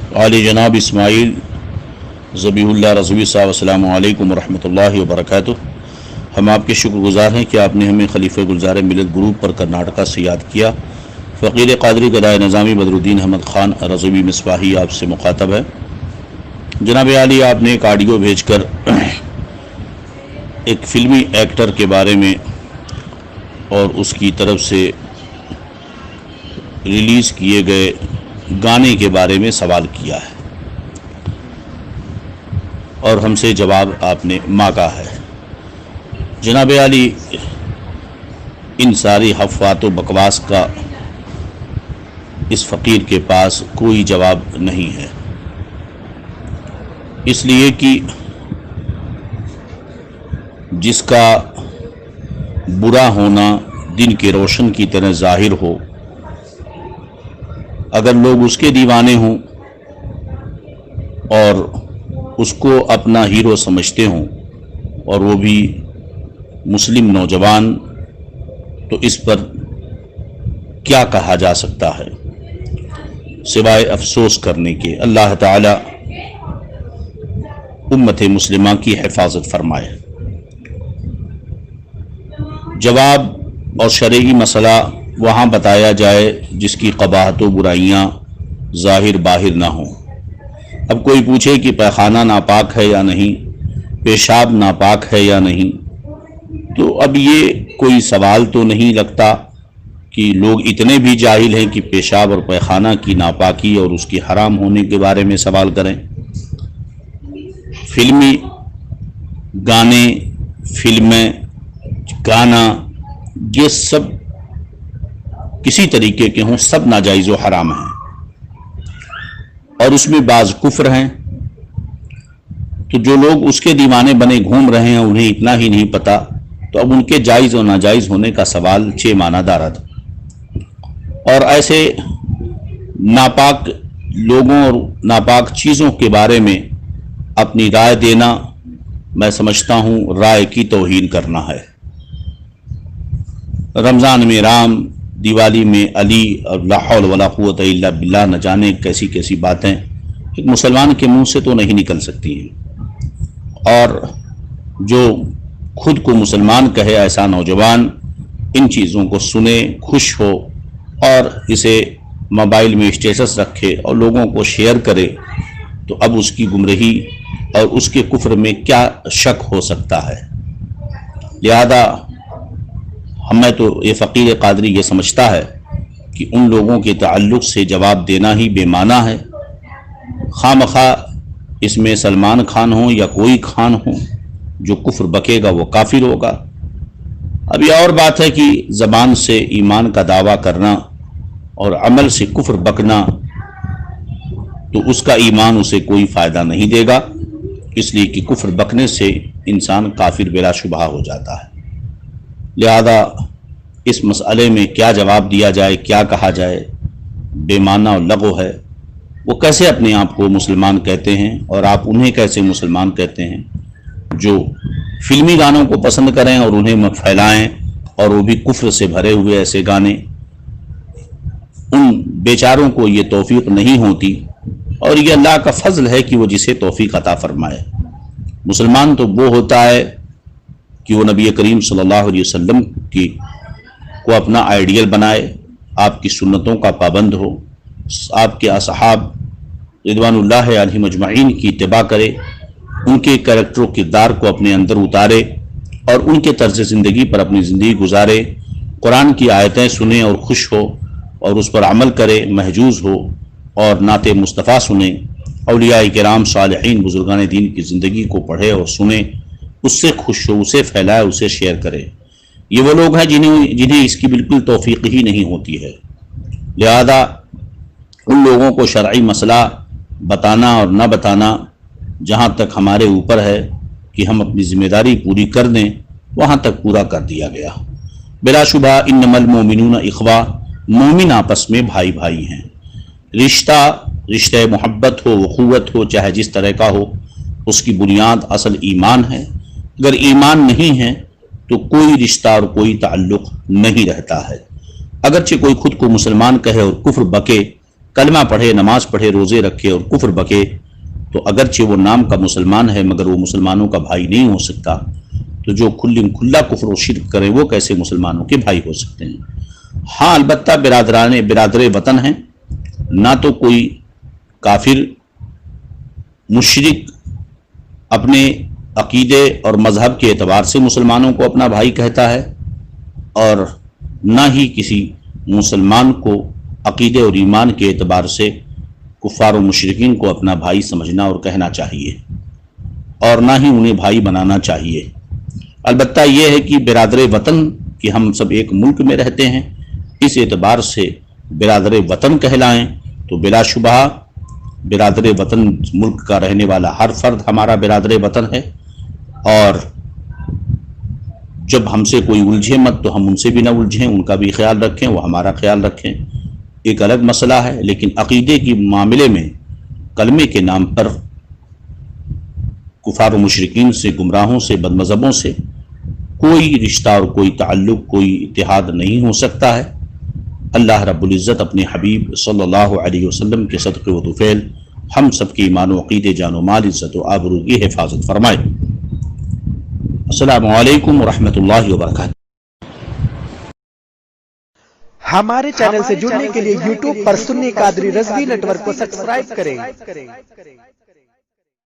आली जनाब इस्माइल ज़बीहुल्लाह रज़वी साहब अस्सलामु अलैकुम वरहमतुल्लाहि वबरकातुह। हम आपके शुक्रगुज़ार हैं कि आपने हमें खलीफ़े गुलज़ार मिलत ग्रुप पर कर्नाटका से याद किया। फ़कीर क़ादरी गदाए निज़ामी बदरुद्दीन अहमद ख़ान रज़वी मिसबाही आपसे मुखातब है। जनाब आली, आपने एक ऑडियो भेजकर एक फ़िल्मी एक्टर के बारे में और उसकी तरफ से रिलीज़ किए गए गाने के बारे में सवाल किया है और हमसे जवाब आपने मांगा है। जनाब आली, इन सारी हफ़वात व बकवास का इस फ़कीर के पास कोई जवाब नहीं है, इसलिए कि जिसका बुरा होना दिन के रोशन की तरह ज़ाहिर हो, अगर लोग उसके दीवाने हों और उसको अपना हीरो समझते हों और वो भी मुस्लिम नौजवान, तो इस पर क्या कहा जा सकता है सिवाय अफसोस करने के। अल्लाह ताला उम्मत मुस्लिमा की हिफाजत फरमाए। जवाब और शरई मसला वहाँ बताया जाए जिसकी क़बाहत व बुराइयाँ ज़ाहिर बाहिर ना हों। अब कोई पूछे कि पैखाना नापाक है या नहीं, पेशाब नापाक है या नहीं, तो अब ये कोई सवाल तो नहीं लगता कि लोग इतने भी जाहिल हैं कि पेशाब और पैखाना की नापाकी और उसकी हराम होने के बारे में सवाल करें। फिल्मी गाने, फिल्में, गाना, ये सब किसी तरीके के हों, सब नाजायज़ व हराम हैं और उसमें बाज़ कुफ्र हैं। तो जो लोग उसके दीवाने बने घूम रहे हैं, उन्हें इतना ही नहीं पता, तो अब उनके जायज़ और नाजायज़ होने का सवाल छः माना दारा था। और ऐसे नापाक लोगों और नापाक चीज़ों के बारे में अपनी राय देना, मैं समझता हूँ राय की तौहीन करना है। रमज़ान में राम, दिवाली में अली और ला हौल वला कुव्वत इल्ला बिल्लाह, न जाने कैसी कैसी बातें एक मुसलमान के मुंह से तो नहीं निकल सकती हैं। और जो खुद को मुसलमान कहे ऐसा नौजवान इन चीज़ों को सुने, खुश हो और इसे मोबाइल में स्टेटस रखे और लोगों को शेयर करे, तो अब उसकी गुमराही और उसके कुफ्र में क्या शक हो सकता है। लिहाजा हमें तो ये फ़कीर क़ादरी ये समझता है कि उन लोगों के ताल्लुक़ से जवाब देना ही बेमाना है। खामखा इसमें सलमान खान हो या कोई खान हो, जो कुफ्र बकेगा वो काफिर होगा। अब यह और बात है कि ज़बान से ईमान का दावा करना और अमल से कुफ्र बकना, तो उसका ईमान उसे कोई फ़ायदा नहीं देगा, इसलिए कि कुफ्र बकने से इंसान काफिर बिलाशुबहा हो जाता है। लिहाजा इस मसले में क्या जवाब दिया जाए, क्या कहा जाए, बेमाना और लगो है। वो कैसे अपने आप को मुसलमान कहते हैं और आप उन्हें कैसे मुसलमान कहते हैं जो फिल्मी गानों को पसंद करें और उन्हें फैलाएं, और वो भी कुफ्र से भरे हुए ऐसे गाने। उन बेचारों को ये तौफीक नहीं होती, और ये अल्लाह का फजल है कि वो जिसे तौफीक अता फरमाए। मुसलमान तो वो होता है कि वो नबी करीम सल्लल्लाहु अलैहि वसल्लम की को अपना आइडियल बनाए, आपकी सुन्नतों का पाबंद हो, आपके असहाब रिदवानुल्लाह अलैहिम अजमईन की इत्तिबा करे, उनके कैरेक्टर किरदार को अपने अंदर उतारे और उनके तर्ज ज़िंदगी पर अपनी ज़िंदगी गुजारे, कुरान की आयतें सुने और खुश हो और उस पर अमल करे, महजूज हो और नाते मुस्तफ़ा सुने, औलिया किराम सालिहीन बुजुर्गान दीन की ज़िंदगी को पढ़े और सुने, उससे खुश हो, उसे फैलाए, उसे शेयर करे। ये वो लोग हैं जिन्हें इसकी बिल्कुल तौफीक ही नहीं होती है। लिहाजा उन लोगों को शरई मसला बताना और न बताना जहाँ तक हमारे ऊपर है कि हम अपनी ज़िम्मेदारी पूरी कर दें, वहाँ तक पूरा कर दिया गया। बिलाशुबा इन्नमल मोमिनून इख्वा, मोमिन आपस में भाई भाई हैं। रिश्ते मोहब्बत हो, उख़ुव्वत हो, चाहे जिस तरह का हो, उसकी बुनियाद असल ईमान है। अगर ईमान नहीं है तो कोई रिश्ता और कोई ताल्लुक़ नहीं रहता है। अगरचे कोई खुद को मुसलमान कहे और कुफ्र बके, कलमा पढ़े, नमाज पढ़े, रोजे रखे और कुफ्र बके, तो अगरचे वो नाम का मुसलमान है मगर वो मुसलमानों का भाई नहीं हो सकता। तो जो खुल्ला कुफ्र और शिर्क करें वो कैसे मुसलमानों के भाई हो सकते हैं। हाँ, अलबत्ता बिरादर वतन हैं, ना तो कोई काफिर मुशरिक अपने अकीदे और मजहब के एतबार से मुसलमानों को अपना भाई कहता है, और ना ही किसी मुसलमान को अकीदे और ईमान के एतबार से कुफ़ार और मुशरिकीन को अपना भाई समझना और कहना चाहिए, और ना ही उन्हें भाई बनाना चाहिए। अलबत्ता यह है कि बिरादर वतन कि हम सब एक मुल्क में रहते हैं, इस एतबार से बिरादर वतन कहलाएं तो बिलाशुबहा बिरादर वतन मुल्क का रहने वाला हर फर्द हमारा बिरादर वतन है। और जब हमसे कोई उलझे मत तो हम उनसे भी ना उलझें, उनका भी ख्याल रखें, वो हमारा ख्याल रखें, एक अलग मसला है। लेकिन अकीदे के मामले में कलमे के नाम पर कुफार व मुशरिकीन से, गुमराहों से, बदमज़हबों से कोई रिश्ता और कोई ताल्लुक, कोई इत्तेहाद नहीं हो सकता है। अल्लाह रब्बुल इज़्ज़त अपने हबीब सल्लल्लाहु अलैहि वसल्लम के सदक़े व तुफ़ैल हम सबकी ईमान व अक़ीदे, जानो माल, इज़्ज़त व आबरू की हिफाजत फरमाए। अस्सलामु अलैकुम व रहमतुल्लाहि व बरकातहू। हमारे चैनल से जुड़ने के लिए YouTube पर सुन्नी कादरी रज़वी नेटवर्क को सब्सक्राइब करें।